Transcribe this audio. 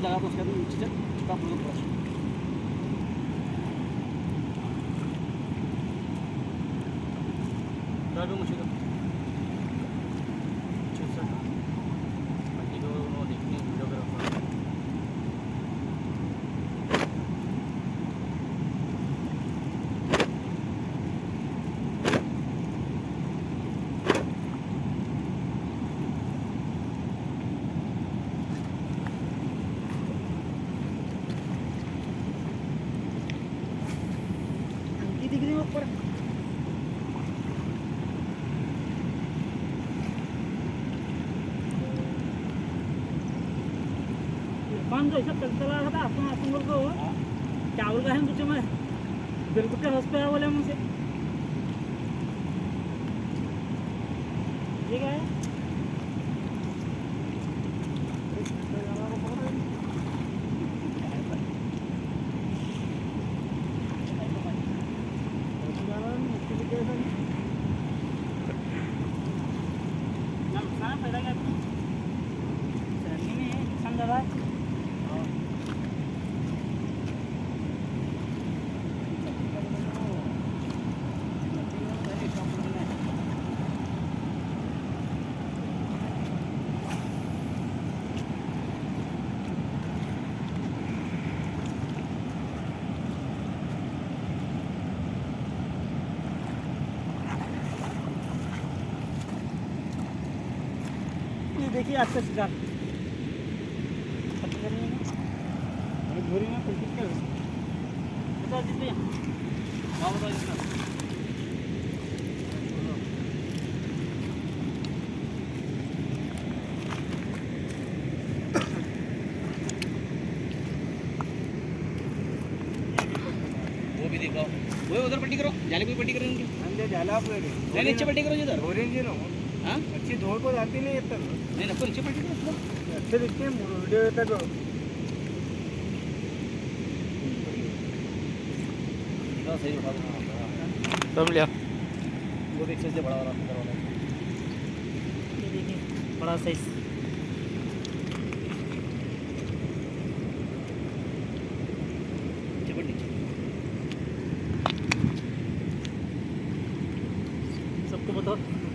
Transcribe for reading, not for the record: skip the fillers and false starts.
लगा तो उसके नीचे से चिपका पूरा ड्राइवर मुझे दिख ऊपर पान जो ऐसा चलता रहा था अपन को चावल का है मुझे मैं बिल्कुल हंस पे बोले मुझसे ठीक है देखिए अच्छा शिकार धोरी में कुछ क्या बता दीजिए हाँ बता दीजिए वो भी दिखाओ वो उधर पट्टी करो जाले कोई पट्टी करो उनकी अंदर जाला आप नहीं नीचे पट्टी करो इधर ऑरेंज है ना हाँ अच्छी धोल को जाती नहीं है तब नहीं ना नीचे पट्टी करो अच्छे दिखते हैं वीडियो तक सही उठा दो लिया वो भी अच्छे से बड़ा वाला करवाना ये देखिए बड़ा साइज सबको बताओ